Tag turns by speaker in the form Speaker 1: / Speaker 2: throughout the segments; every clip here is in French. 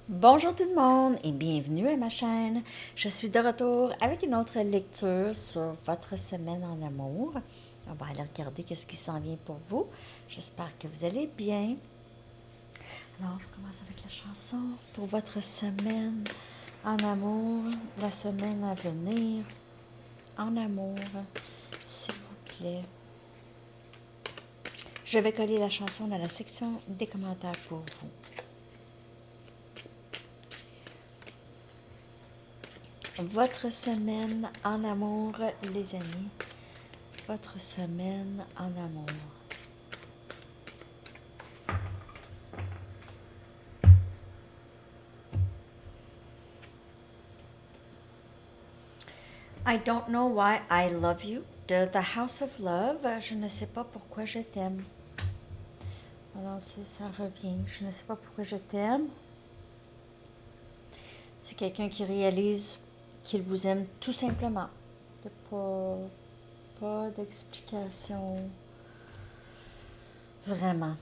Speaker 1: Bonjour tout le monde et bienvenue à ma chaîne. Je suis de retour avec une autre lecture sur votre semaine en amour. On va aller regarder qu'est-ce qui s'en vient pour vous. J'espère que vous allez bien. Alors, je commence avec la chanson pour votre semaine en amour, la semaine à venir en amour, s'il vous plaît. Je vais coller la chanson dans la section des commentaires pour vous. Votre semaine en amour, les amis. Votre semaine en amour. I don't know why I love you. De The House of Love. Je ne sais pas pourquoi je t'aime. Alors, ça revient. Je ne sais pas pourquoi je t'aime. C'est quelqu'un qui réalise qu'il vous aime tout simplement. Il n'y a pas d'explication. Vraiment.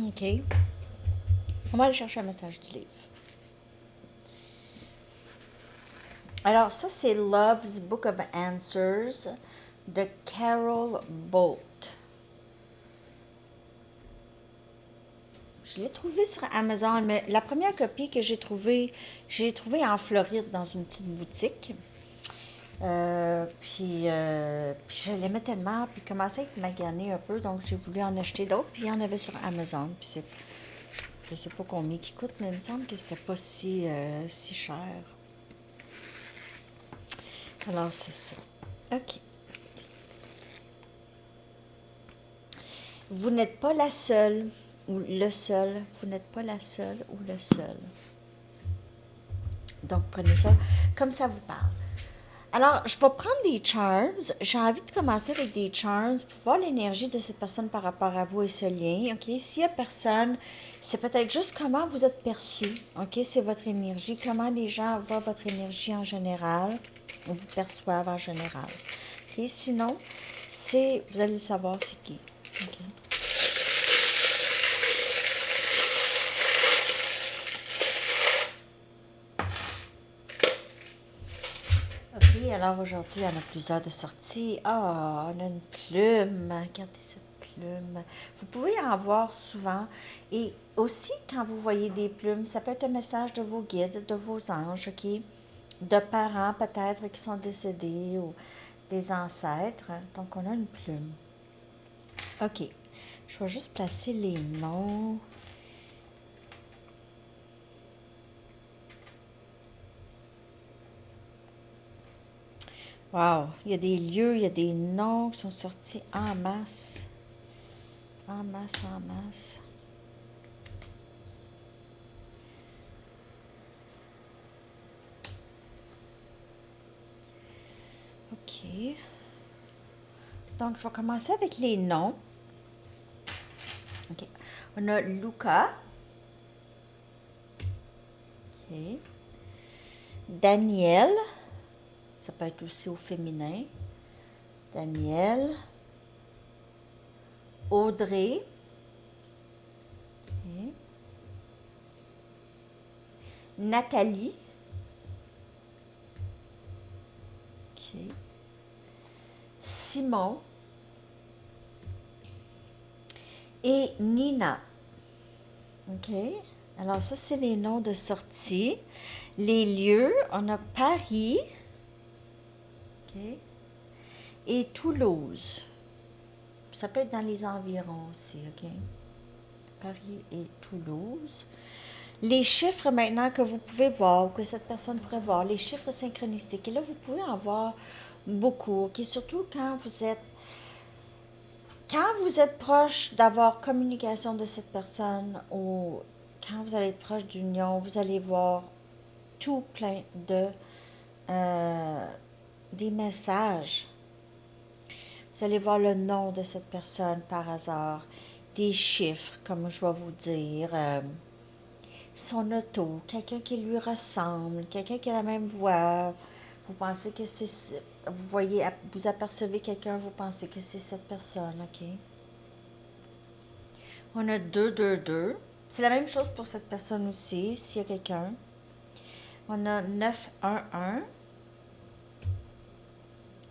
Speaker 1: OK. On va aller chercher un message du livre. Alors, ça, c'est Love's Book of Answers de Carol Bolt. Je l'ai trouvé sur Amazon, mais la première copie que j'ai trouvée, je l'ai trouvée en Floride dans une petite boutique. Puis je l'aimais tellement, puis il commençait à être magané un peu, donc j'ai voulu en acheter d'autres, puis il y en avait sur Amazon. Puis je sais pas combien il coûte, mais il me semble que c'était pas si cher. Alors c'est ça. OK. Vous n'êtes pas la seule ou le seul. Vous n'êtes pas la seule ou le seul. Donc prenez ça comme ça vous parle. Alors, je vais prendre des charms. J'ai envie de commencer avec des charms pour voir l'énergie de cette personne par rapport à vous et ce lien. OK? S'il n'y a personne, c'est peut-être juste comment vous êtes perçu. OK? C'est votre énergie. Comment les gens voient votre énergie en général. Ou vous perçoivent en général. OK? Sinon, vous allez savoir c'est qui. OK? OK, alors aujourd'hui, il y en a plusieurs de sorties. Ah, on a une plume. Regardez cette plume. Vous pouvez en voir souvent. Et aussi, quand vous voyez des plumes, ça peut être un message de vos guides, de vos anges, OK? De parents peut-être qui sont décédés ou des ancêtres. Donc, on a une plume. OK. Je vais juste placer les noms. Wow, il y a des lieux, il y a des noms qui sont sortis en masse. En masse, en masse. OK. Donc, je vais commencer avec les noms. OK. On a Luca. OK. Daniel. Ça peut être aussi au féminin. Daniel. Audrey. OK. Nathalie. OK. Simon. Et Nina. OK. Alors, ça, c'est les noms de sortie. Les lieux, on a Paris. OK. Et Toulouse. Ça peut être dans les environs aussi, OK? Paris et Toulouse. Les chiffres maintenant que vous pouvez voir, ou que cette personne pourrait voir, les chiffres synchronicités. Et là, vous pouvez en voir beaucoup, OK? Surtout quand vous êtes proche d'avoir communication de cette personne ou quand vous allez être proche d'union, vous allez voir tout plein des messages. Vous allez voir le nom de cette personne par hasard, des chiffres, comme je vais vous dire, son auto, quelqu'un qui lui ressemble, quelqu'un qui a la même voix. Vous pensez que vous apercevez quelqu'un, vous pensez que c'est cette personne, OK? On a 2, 2, 2. C'est la même chose pour cette personne aussi, s'il y a quelqu'un. On a 911.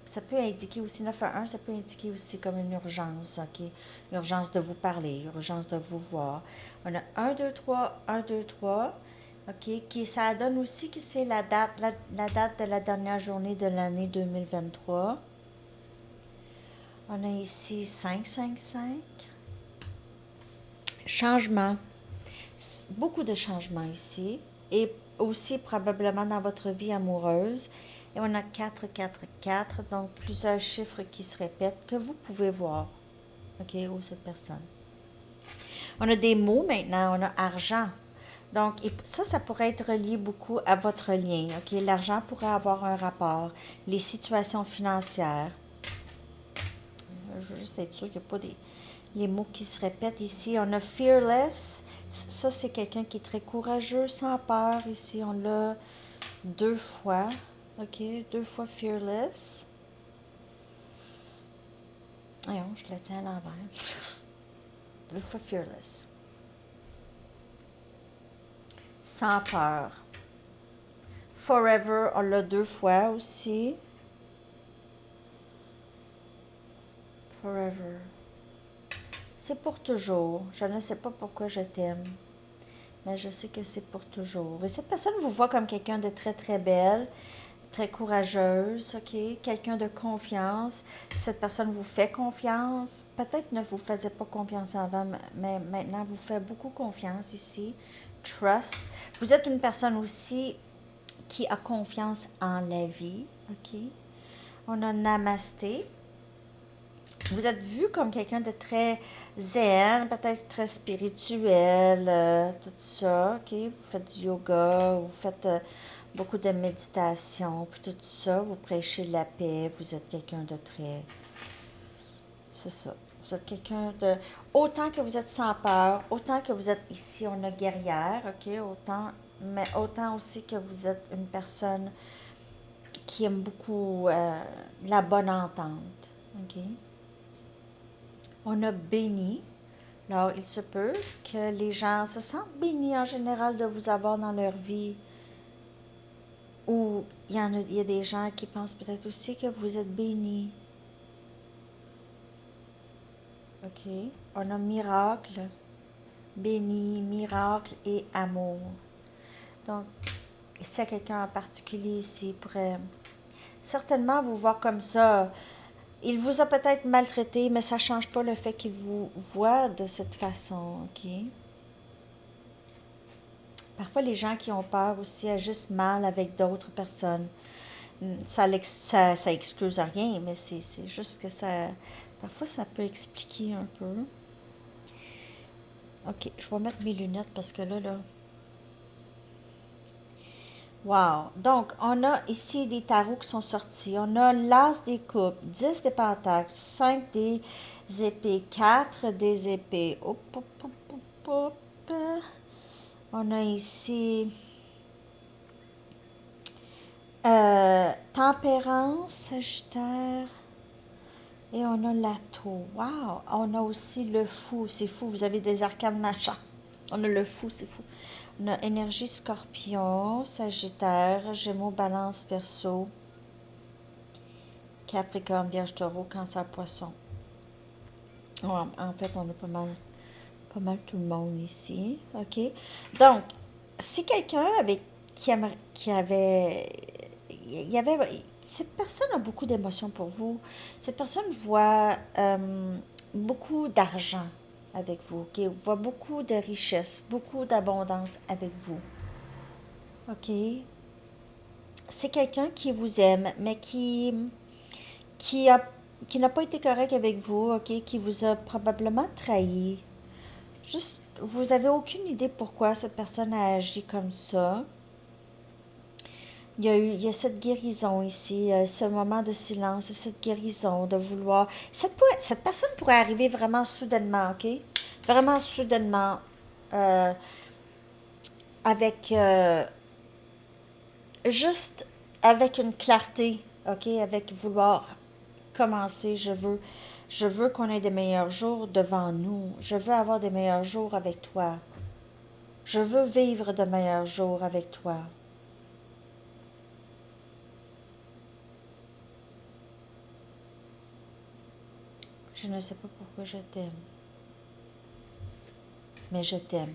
Speaker 1: Ça peut indiquer aussi, 911, ça peut indiquer aussi comme une urgence, OK? Urgence de vous parler, urgence de vous voir. On a 123, 123, OK? Ça donne aussi que c'est la date, la date de la dernière journée de l'année 2023. On a ici 555. Changement. Beaucoup de changements ici. Et aussi probablement dans votre vie amoureuse. Et on a 4, 4, 4, donc plusieurs chiffres qui se répètent que vous pouvez voir, OK, ou cette personne. On a des mots maintenant, on a argent. Donc, ça pourrait être relié beaucoup à votre lien, OK? L'argent pourrait avoir un rapport, les situations financières. Je veux juste être sûr qu'il n'y a pas les mots qui se répètent ici. On a fearless. Ça, c'est quelqu'un qui est très courageux, sans peur. Ici, on l'a 2 fois. OK, 2 fois fearless. Voyons, je le tiens à l'envers. 2 fois fearless. Sans peur. Forever, on l'a 2 fois aussi. Forever. C'est pour toujours. Je ne sais pas pourquoi je t'aime, mais je sais que c'est pour toujours. Et cette personne vous voit comme quelqu'un de très, très belle, très courageuse, OK? Quelqu'un de confiance. Cette personne vous fait confiance. Peut-être ne vous faisait pas confiance avant, mais maintenant vous fait beaucoup confiance ici. Trust. Vous êtes une personne aussi qui a confiance en la vie, OK? On a Namasté. Vous êtes vu comme quelqu'un de très zen, peut-être très spirituel, tout ça, OK? Vous faites du yoga, vous faites beaucoup de méditation, puis tout ça, vous prêchez la paix, vous êtes quelqu'un de très... C'est ça. Vous êtes quelqu'un de... Autant que vous êtes sans peur, autant que vous êtes ici, on a guerrière, OK? Autant, mais autant aussi que vous êtes une personne qui aime beaucoup la bonne entente, OK? On a béni. Alors, il se peut que les gens se sentent bénis en général de vous avoir dans leur vie. Ou il y a des gens qui pensent peut-être aussi que vous êtes bénis. OK. On a miracle, béni, miracle et amour. Donc, s'il y a quelqu'un en particulier ici pourrait certainement vous voir comme ça. Il vous a peut-être maltraité, mais ça ne change pas le fait qu'il vous voit de cette façon, OK? Parfois, les gens qui ont peur aussi agissent mal avec d'autres personnes. Ça excuse rien, mais c'est juste que ça... Parfois, ça peut expliquer un peu. OK, je vais mettre mes lunettes parce que là... Wow! Donc, on a ici des tarots qui sont sortis. On a l'as des coupes, 10 des pentacles, 5 des épées, 4 des épées. Hop, hop, hop, hop, hop. On a ici tempérance, Sagittaire. Et on a la tour. Wow! On a aussi le fou. C'est fou, vous avez des arcanes machin. On a le fou, c'est fou. On a énergie scorpion, Sagittaire, Gémeaux, Balance, Verseau, Capricorne, Vierge, Taureau, Cancer, Poisson. Ouais, en fait, on a pas mal tout le monde ici. OK? Donc, si quelqu'un avait, qui avait, il y avait, cette personne a beaucoup d'émotions pour vous. Cette personne voit beaucoup d'argent avec vous, qui voit beaucoup de richesse, beaucoup d'abondance avec vous. OK? C'est quelqu'un qui vous aime, mais qui a, qui n'a pas été correct avec vous, OK? Qui vous a probablement trahi. Juste, vous avez aucune idée pourquoi cette personne a agi comme ça. Il y a cette guérison ici, ce moment de silence, cette guérison de vouloir. Cette personne pourrait arriver vraiment soudainement, OK? Vraiment soudainement, euh, avec juste avec une clarté, OK? Avec vouloir commencer. Je veux qu'on ait des meilleurs jours devant nous. Je veux avoir des meilleurs jours avec toi. Je veux vivre de meilleurs jours avec toi. Je ne sais pas pourquoi je t'aime, mais je t'aime.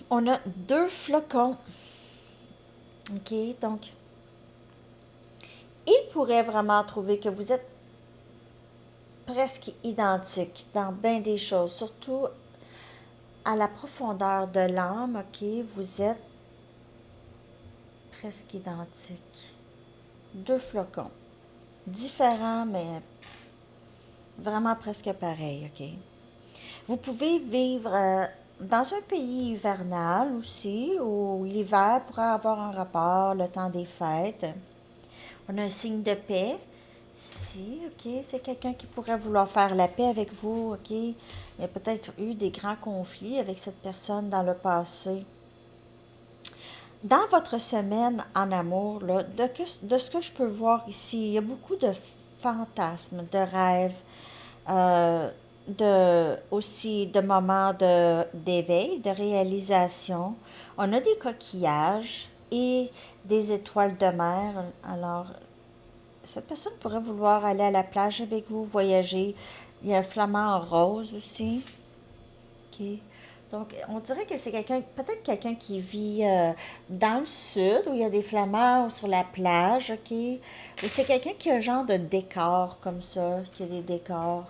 Speaker 1: On a 2 flocons. OK, donc, il pourrait vraiment trouver que vous êtes presque identiques dans bien des choses, surtout à la profondeur de l'âme, OK, vous êtes presque identiques. 2 flocons. Différents, mais vraiment presque pareils, OK? Vous pouvez vivre dans un pays hivernal aussi, où l'hiver pourrait avoir un rapport, le temps des fêtes. On a un signe de paix. Si, OK, c'est quelqu'un qui pourrait vouloir faire la paix avec vous, OK? Il y a peut-être eu des grands conflits avec cette personne dans le passé. Dans votre semaine en amour, là, de ce que je peux voir ici, il y a beaucoup de fantasmes, de rêves, euh, aussi de moments d'éveil, de réalisation. On a des coquillages et des étoiles de mer. Alors, cette personne pourrait vouloir aller à la plage avec vous, voyager. Il y a un flamant rose aussi. OK. Donc, on dirait que c'est quelqu'un, peut-être quelqu'un qui vit dans le sud, où il y a des flamants, ou sur la plage, OK? Ou c'est quelqu'un qui a un genre de décor comme ça, qui a des décors.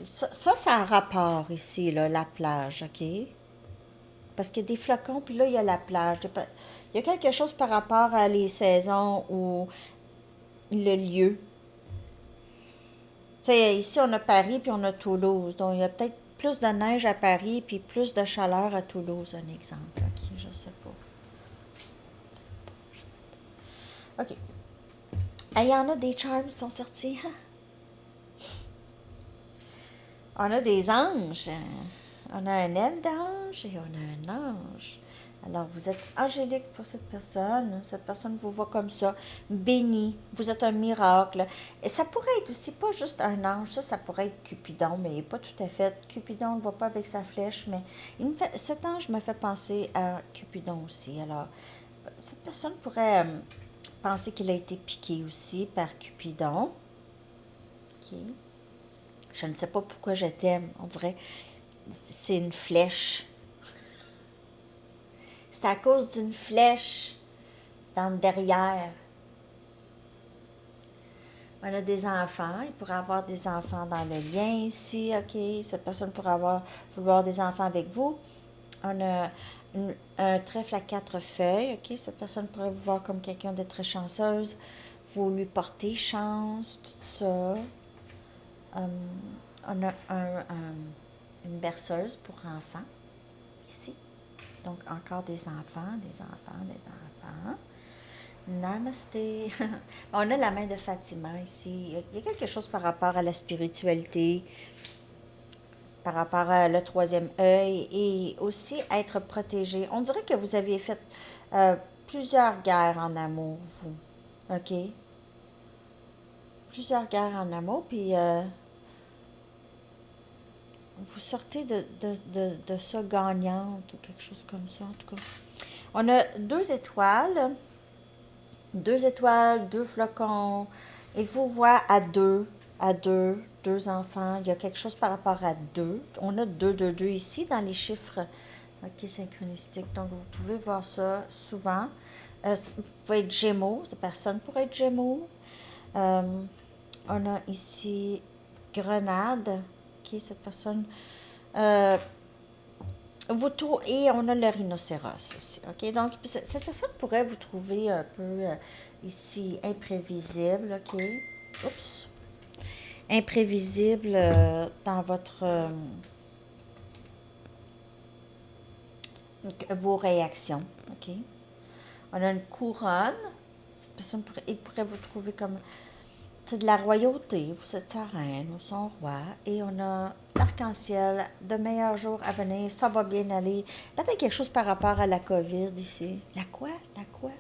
Speaker 1: Ça a un rapport ici, là, la plage, OK? Parce qu'il y a des flocons, puis là, il y a la plage. Il y a quelque chose par rapport à les saisons ou le lieu. Tu sais, ici, on a Paris, puis on a Toulouse. Donc, il y a peut-être plus de neige à Paris, puis plus de chaleur à Toulouse, un exemple. OK, je sais pas. OK. Ah, il y en a des charms qui sont sortis. On a des anges. On a un aile d'ange et on a un ange. Alors, vous êtes angélique pour cette personne. Cette personne vous voit comme ça, béni. Vous êtes un miracle. Et ça pourrait être aussi pas juste un ange. Ça pourrait être Cupidon, mais pas tout à fait. Cupidon, on ne voit pas avec sa flèche, mais cet ange me fait penser à Cupidon aussi. Alors, cette personne pourrait penser qu'il a été piqué aussi par Cupidon. OK. Je ne sais pas pourquoi je t'aime. On dirait c'est une flèche. C'est à cause d'une flèche dans le derrière. On a des enfants. Il pourrait avoir des enfants dans le lien ici. OK. Cette personne pourrait vouloir des enfants avec vous. On a un trèfle à 4 feuilles. OK. Cette personne pourrait vous voir comme quelqu'un de très chanceuse. Vous lui portez chance, tout ça. On a une berceuse pour enfants ici. Donc, encore des enfants, des enfants, des enfants. Namasté. On a la main de Fatima ici. Il y a quelque chose par rapport à la spiritualité, par rapport à le troisième œil et aussi être protégé. On dirait que vous avez fait plusieurs guerres en amour, vous. OK? Plusieurs guerres en amour, puis vous sortez de ça gagnante ou quelque chose comme ça, en tout cas. On a 2 étoiles, 2 flocons. Il vous voit à deux enfants. Il y a quelque chose par rapport à 2. On a 2, 2, 2 ici dans les chiffres synchronistiques. Donc, vous pouvez voir ça souvent. Vous pouvez être Gémeaux. Cette personne pourrait être Gémeaux. On a ici Grenade. OK, cette personne. Euh, et on a le rhinocéros aussi. OK? Donc, cette personne pourrait vous trouver un peu ici imprévisible. OK? Oups. Imprévisible dans vos réactions. OK? On a une couronne. Cette personne il pourrait vous trouver comme c'est de la royauté, vous êtes sa reine ou son roi, et on a l'arc-en-ciel, de meilleurs jours à venir, ça va bien aller. Peut-être quelque chose par rapport à la COVID ici. La quoi? La quoi?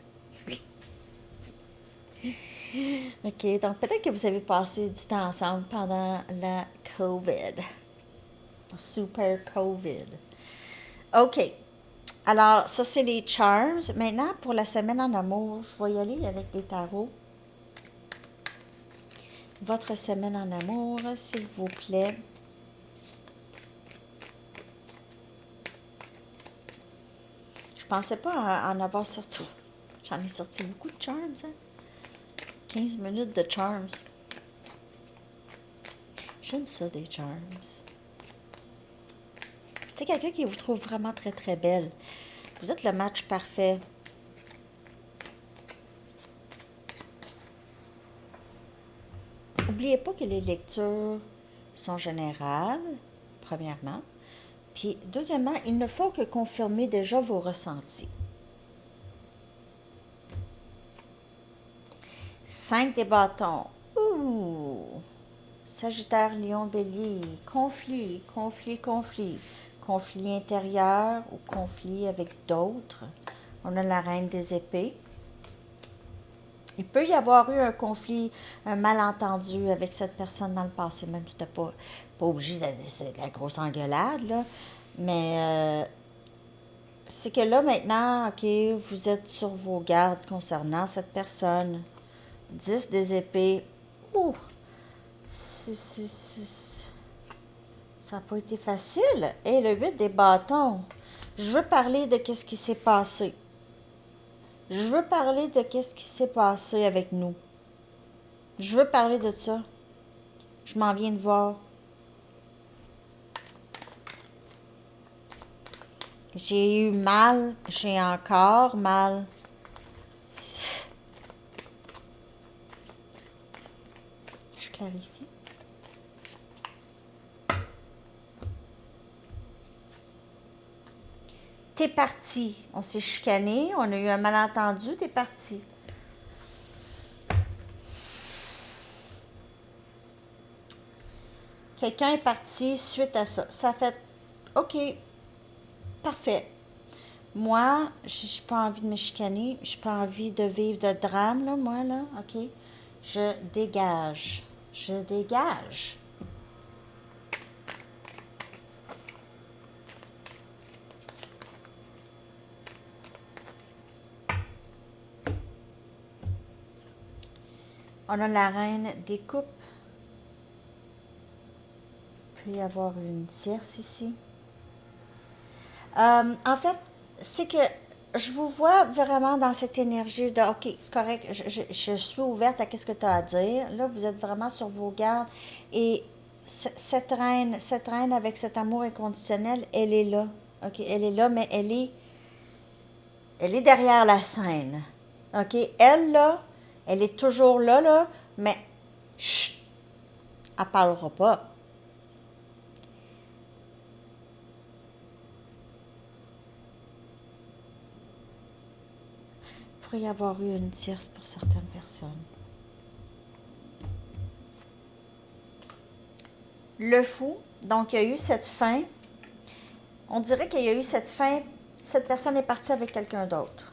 Speaker 1: OK, donc peut-être que vous avez passé du temps ensemble pendant la COVID. Super COVID. OK. Alors, ça, c'est les charms. Maintenant, pour la semaine en amour, je vais y aller avec les tarots. Votre semaine en amour, s'il vous plaît. Je pensais pas en avoir sorti. J'en ai sorti beaucoup de charms, hein? 15 minutes de charms. J'aime ça, des charms. C'est quelqu'un qui vous trouve vraiment très, très belle. Vous êtes le match parfait. N'oubliez pas que les lectures sont générales, premièrement. Puis, deuxièmement, il ne faut que confirmer déjà vos ressentis. 5 des bâtons. Ouh! Sagittaire, Lion, Bélier. Conflit, conflit, conflit. Conflit intérieur ou conflit avec d'autres. On a la reine des épées. Il peut y avoir eu un conflit, un malentendu avec cette personne dans le passé, même si c'était pas obligé de la grosse engueulade, là. Mais c'est que là, maintenant, OK, vous êtes sur vos gardes concernant cette personne. 10 des épées. Ouh! Ça n'a pas été facile. Et le 8 des bâtons. Je veux parler de qu'est-ce qui s'est passé. Je veux parler de qu'est-ce qui s'est passé avec nous. Je veux parler de ça. Je m'en viens de voir. J'ai eu mal. J'ai encore mal. Je clarifie. T'es parti. On s'est chicané. On a eu un malentendu. T'es parti. Quelqu'un est parti suite à ça. Ça fait OK. Parfait. Moi, je n'ai pas envie de me chicaner. Je n'ai pas envie de vivre de drame, là, moi, là. OK? Je dégage. Je dégage. On a la reine des coupes. Il peut y avoir une tierce ici. En fait, c'est que je vous vois vraiment dans cette énergie de OK, c'est correct, je suis ouverte à ce que tu as à dire. Là, vous êtes vraiment sur vos gardes. Et cette reine avec cet amour inconditionnel, elle est là. OK, elle est là, mais elle est derrière la scène. OK, elle, là, elle est toujours là, là, mais chut, elle parlera pas. Il pourrait y avoir eu une tierce pour certaines personnes. Le fou, donc il y a eu cette fin. On dirait qu'il y a eu cette fin. Cette personne est partie avec quelqu'un d'autre.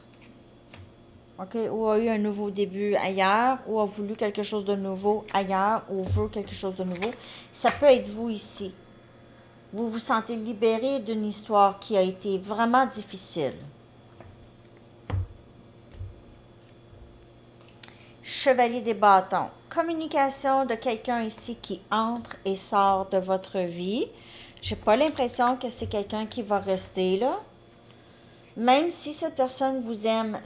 Speaker 1: OK? Ou a eu un nouveau début ailleurs, ou a voulu quelque chose de nouveau ailleurs, ou veut quelque chose de nouveau. Ça peut être vous ici. Vous vous sentez libéré d'une histoire qui a été vraiment difficile. Chevalier des bâtons. Communication de quelqu'un ici qui entre et sort de votre vie. J'ai pas l'impression que c'est quelqu'un qui va rester là. Même si cette personne vous aime,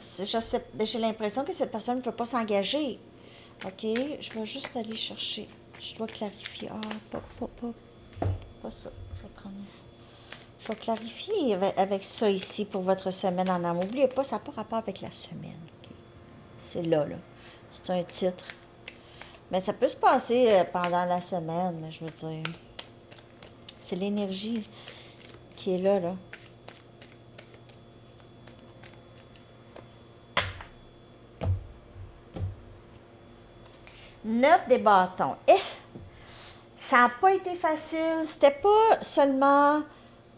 Speaker 1: j'ai l'impression que cette personne ne peut pas s'engager. OK, je vais juste aller chercher. Je dois clarifier. Ah, pas ça. Je vais clarifier avec ça ici pour votre semaine en amour. N'oubliez pas, ça n'a pas rapport avec la semaine. Okay? C'est là. C'est un titre. Mais ça peut se passer pendant la semaine, mais je veux dire. C'est l'énergie qui est là. 9 des bâtons. Ça n'a pas été facile. C'était pas seulement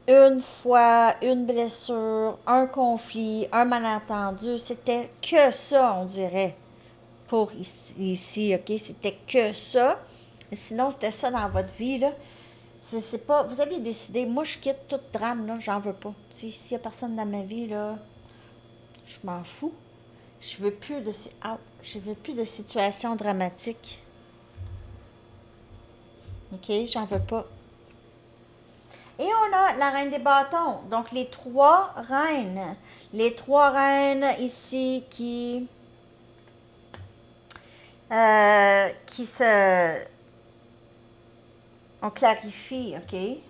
Speaker 1: une fois, une blessure, un conflit, un malentendu. C'était que ça, on dirait, pour ici, OK? C'était que ça. Sinon, c'était ça dans votre vie, là. C'est pas... Vous aviez décidé, moi je quitte tout drame, là, j'en veux pas. S'il y a personne dans ma vie, là, je m'en fous. Je veux plus de... je veux plus de situations dramatiques. OK, j'en veux pas. Et on a la reine des bâtons. Donc, les trois reines. Les trois reines ici qui se... On clarifie, OK? Il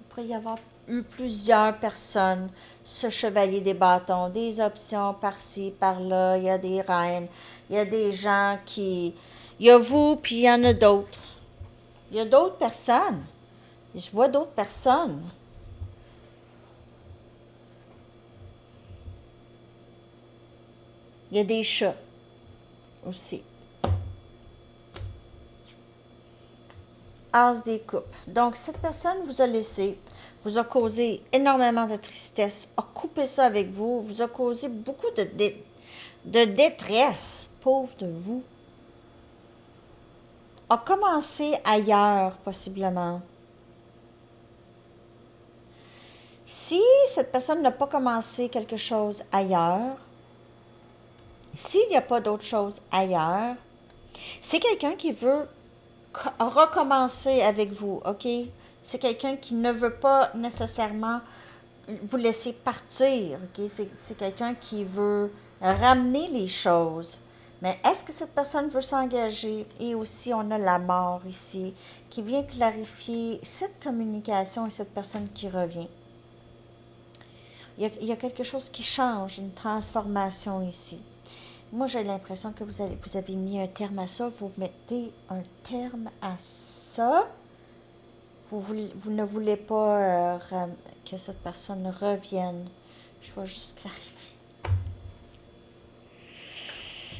Speaker 1: pourrait y avoir eu plusieurs personnes, ce chevalier des bâtons, des options par-ci, par-là. Il y a des reines, il y a des gens qui... Il y a vous, puis il y en a d'autres. Il y a d'autres personnes. Je vois d'autres personnes. Il y a des chats aussi. As des coupes. Donc, cette personne vous a laissé, vous a causé énormément de tristesse, a coupé ça avec vous, vous a causé beaucoup de détresse, pauvre de vous. A commencé ailleurs, possiblement. Si cette personne n'a pas commencé quelque chose ailleurs, s'il n'y a pas d'autre chose ailleurs, c'est quelqu'un qui veut recommencer avec vous, OK? C'est quelqu'un qui ne veut pas nécessairement vous laisser partir, OK? C'est quelqu'un qui veut ramener les choses. Mais est-ce que cette personne veut s'engager? Et aussi, on a la mort ici, qui vient clarifier cette communication et cette personne qui revient. Il y a quelque chose qui change, une transformation ici. Moi, j'ai l'impression que vous avez mis un terme à ça. Vous mettez un terme à ça. Vous ne voulez pas que cette personne revienne. Je vais juste clarifier.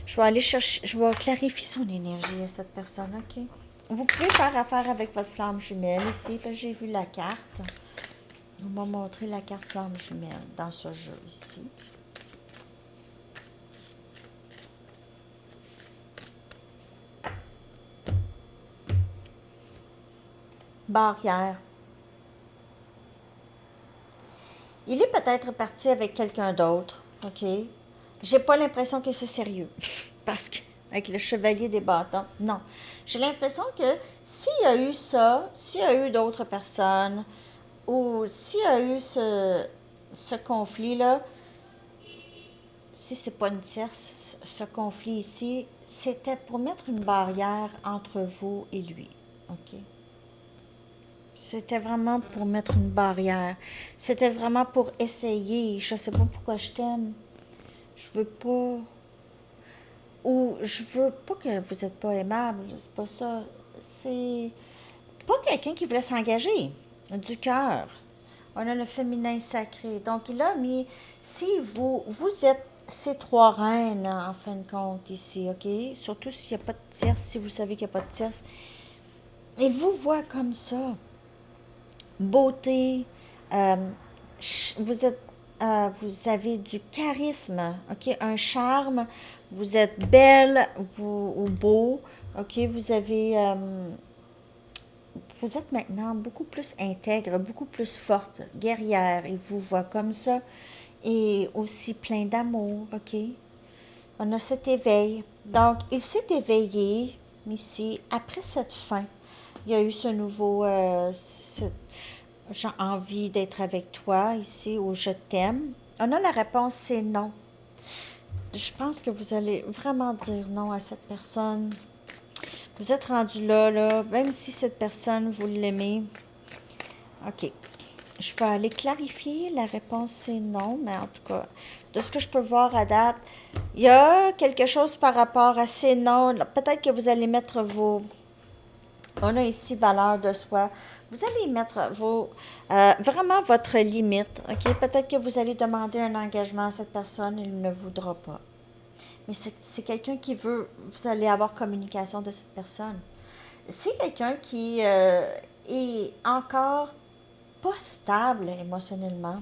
Speaker 1: Je vais aller chercher, je vais clarifier son énergie à cette personne, OK? Vous pouvez faire affaire avec votre flamme jumelle ici, parce que j'ai vu la carte. On m'a montré la carte flamme jumelle dans ce jeu ici. Barrière. Il est peut-être parti avec quelqu'un d'autre, OK? J'ai pas l'impression que c'est sérieux. Parce que, avec le chevalier des bâtons, non. J'ai l'impression que s'il y a eu ça, s'il y a eu d'autres personnes, ou s'il y a eu ce conflit-là, si c'est pas une tierce, ce conflit ici, c'était pour mettre une barrière entre vous et lui, OK? C'était vraiment pour mettre une barrière. C'était vraiment pour essayer. Je sais pas pourquoi je t'aime. Je veux pas... Ou je veux pas que vous êtes pas aimable. C'est pas ça. C'est pas quelqu'un qui voulait s'engager. Du cœur. On a le féminin sacré. Donc il a mis... Si vous êtes ces trois reines, en fin de compte, ici, OK? Surtout s'il n'y a pas de tierce, si vous savez qu'il n'y a pas de tierce. Il vous voit comme ça. Beauté, euh, vous êtes, vous avez du charisme, ok, un charme, vous êtes belle ou beau, ok, vous êtes maintenant beaucoup plus intègre, beaucoup plus forte, guerrière, il vous voit comme ça, et aussi plein d'amour, ok. On a cet éveil. Donc, il s'est éveillé ici après cette fin. Il y a eu ce nouveau, j'ai envie d'être avec toi ici ou je t'aime. On a la réponse, c'est non. Je pense que vous allez vraiment dire non à cette personne. Vous êtes rendu là, même si cette personne, vous l'aimez. OK. Je vais aller clarifier. La réponse, c'est non, mais en tout cas, de ce que je peux voir à date, il y a quelque chose par rapport à ces noms. Peut-être que vous allez mettre vos... On a ici valeur de soi. Vous allez mettre vraiment votre limite. OK? Peut-être que vous allez demander un engagement à cette personne, il ne voudra pas. Mais c'est quelqu'un qui veut, vous allez avoir communication de cette personne. C'est quelqu'un qui est encore pas stable émotionnellement.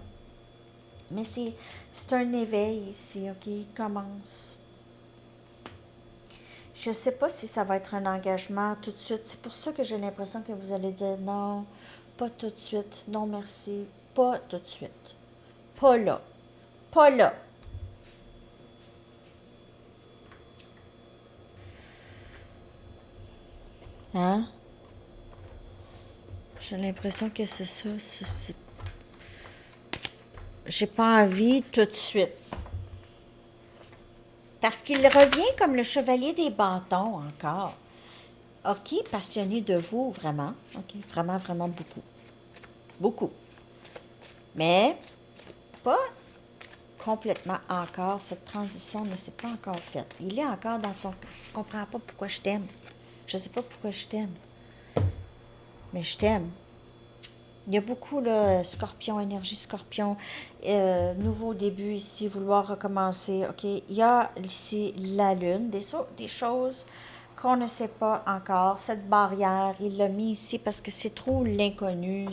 Speaker 1: Mais c'est un éveil ici, OK? Il commence. Je ne sais pas si ça va être un engagement tout de suite. C'est pour ça que j'ai l'impression que vous allez dire non, pas tout de suite, non merci, pas tout de suite. Pas là. Pas là. Hein? J'ai l'impression que c'est ça. J'ai pas envie tout de suite. Parce qu'il revient comme le chevalier des bâtons encore. OK, passionné de vous, vraiment. OK, vraiment, vraiment beaucoup. Beaucoup. Mais pas complètement encore. Cette transition ne s'est pas encore faite. Il est encore dans son... Je comprends pas pourquoi je t'aime. Je sais pas pourquoi je t'aime. Mais je t'aime. Il y a beaucoup, là, scorpion, énergie scorpion, nouveau début ici, vouloir recommencer. OK, il y a ici la lune, des choses qu'on ne sait pas encore. Cette barrière, il l'a mis ici parce que c'est trop l'inconnu.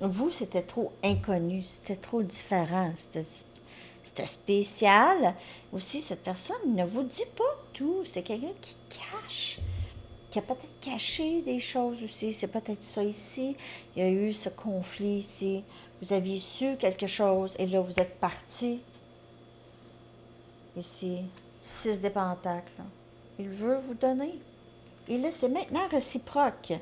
Speaker 1: Vous, c'était trop inconnu, c'était trop différent, c'était spécial. Aussi, cette personne ne vous dit pas tout. C'est quelqu'un qui cache, qui a peut-être caché des choses aussi. C'est peut-être ça ici. Il y a eu ce conflit ici. Vous aviez su quelque chose et là, vous êtes parti. Ici, 6 des pentacles. Il veut vous donner. Et là, c'est maintenant réciproque.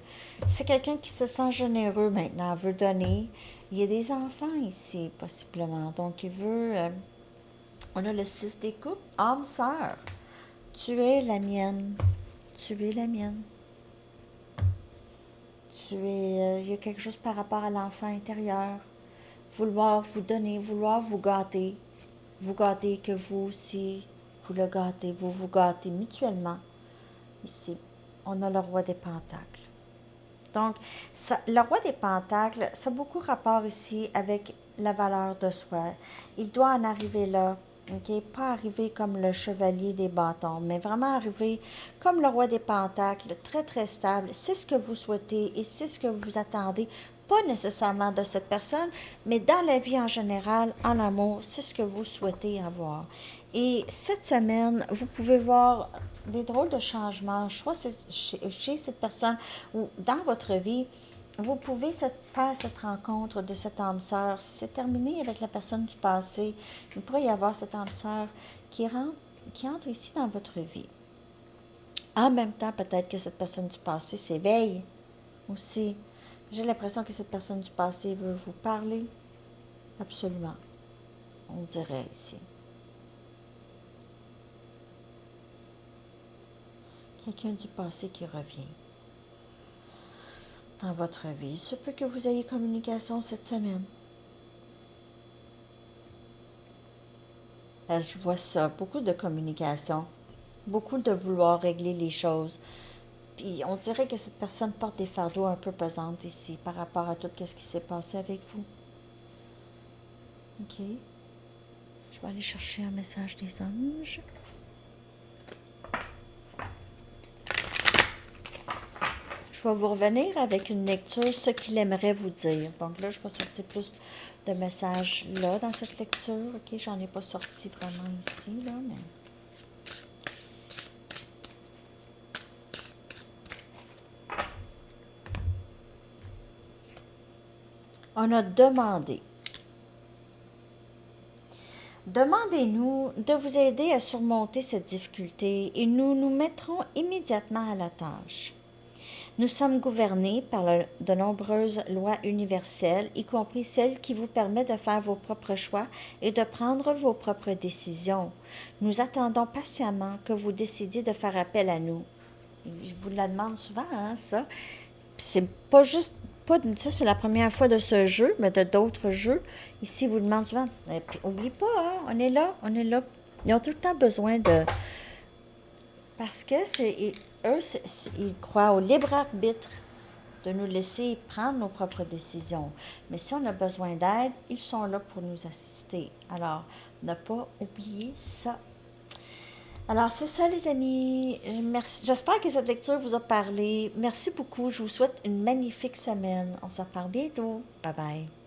Speaker 1: C'est quelqu'un qui se sent généreux maintenant, veut donner. Il y a des enfants ici, possiblement. Donc, il veut... on a le 6 des coupes. Âme sœur, tu es la mienne. Tu es la mienne. Tu es... il y a quelque chose par rapport à l'enfant intérieur. Vouloir vous donner, vouloir vous gâter. Vous gâter que vous aussi, vous le gâtez. Vous vous gâtez mutuellement. Ici, on a le roi des pentacles. Donc, le roi des pentacles, ça a beaucoup rapport ici avec la valeur de soi. Il doit en arriver là, ok? Pas arriver comme le chevalier des bâtons, mais vraiment arriver comme le roi des pentacles, très très stable. C'est ce que vous souhaitez et c'est ce que vous attendez. Pas nécessairement de cette personne, mais dans la vie en général, en amour, c'est ce que vous souhaitez avoir. Et cette semaine, vous pouvez voir des drôles de changements, soit chez cette personne ou dans votre vie. Vous pouvez faire cette rencontre de cette âme sœur. Si c'est terminé avec la personne du passé, il pourrait y avoir cette âme sœur qui entre ici dans votre vie. En même temps, peut-être que cette personne du passé s'éveille aussi. J'ai l'impression que cette personne du passé veut vous parler. Absolument. On dirait ici. Quelqu'un du passé qui revient dans votre vie. Il se peut que vous ayez communication cette semaine. Je vois ça, beaucoup de communication, beaucoup de vouloir régler les choses. Puis on dirait que cette personne porte des fardeaux un peu pesantes ici par rapport à tout ce qui s'est passé avec vous. OK. Je vais aller chercher un message des anges. Je vais vous revenir avec une lecture, ce qu'il aimerait vous dire. Donc là, je vais sortir plus de messages là dans cette lecture. OK, j'en ai pas sorti vraiment ici, là, mais... On a demandé. Demandez-nous de vous aider à surmonter cette difficulté et nous nous mettrons immédiatement à la tâche. Nous sommes gouvernés par de nombreuses lois universelles, y compris celles qui vous permettent de faire vos propres choix et de prendre vos propres décisions. Nous attendons patiemment que vous décidiez de faire appel à nous. Je vous la demande souvent, hein, ça. C'est pas juste, pas ça c'est la première fois de ce jeu, mais de d'autres jeux. Ici, vous demandez souvent. Et puis, oublie pas, hein, on est là, on est là. Ils ont tout le temps besoin de... Parce que eux, ils croient au libre arbitre de nous laisser prendre nos propres décisions. Mais si on a besoin d'aide, ils sont là pour nous assister. Alors, ne pas oublier ça. Alors, c'est ça, les amis. Merci. J'espère que cette lecture vous a parlé. Merci beaucoup. Je vous souhaite une magnifique semaine. On se reparle bientôt. Bye bye.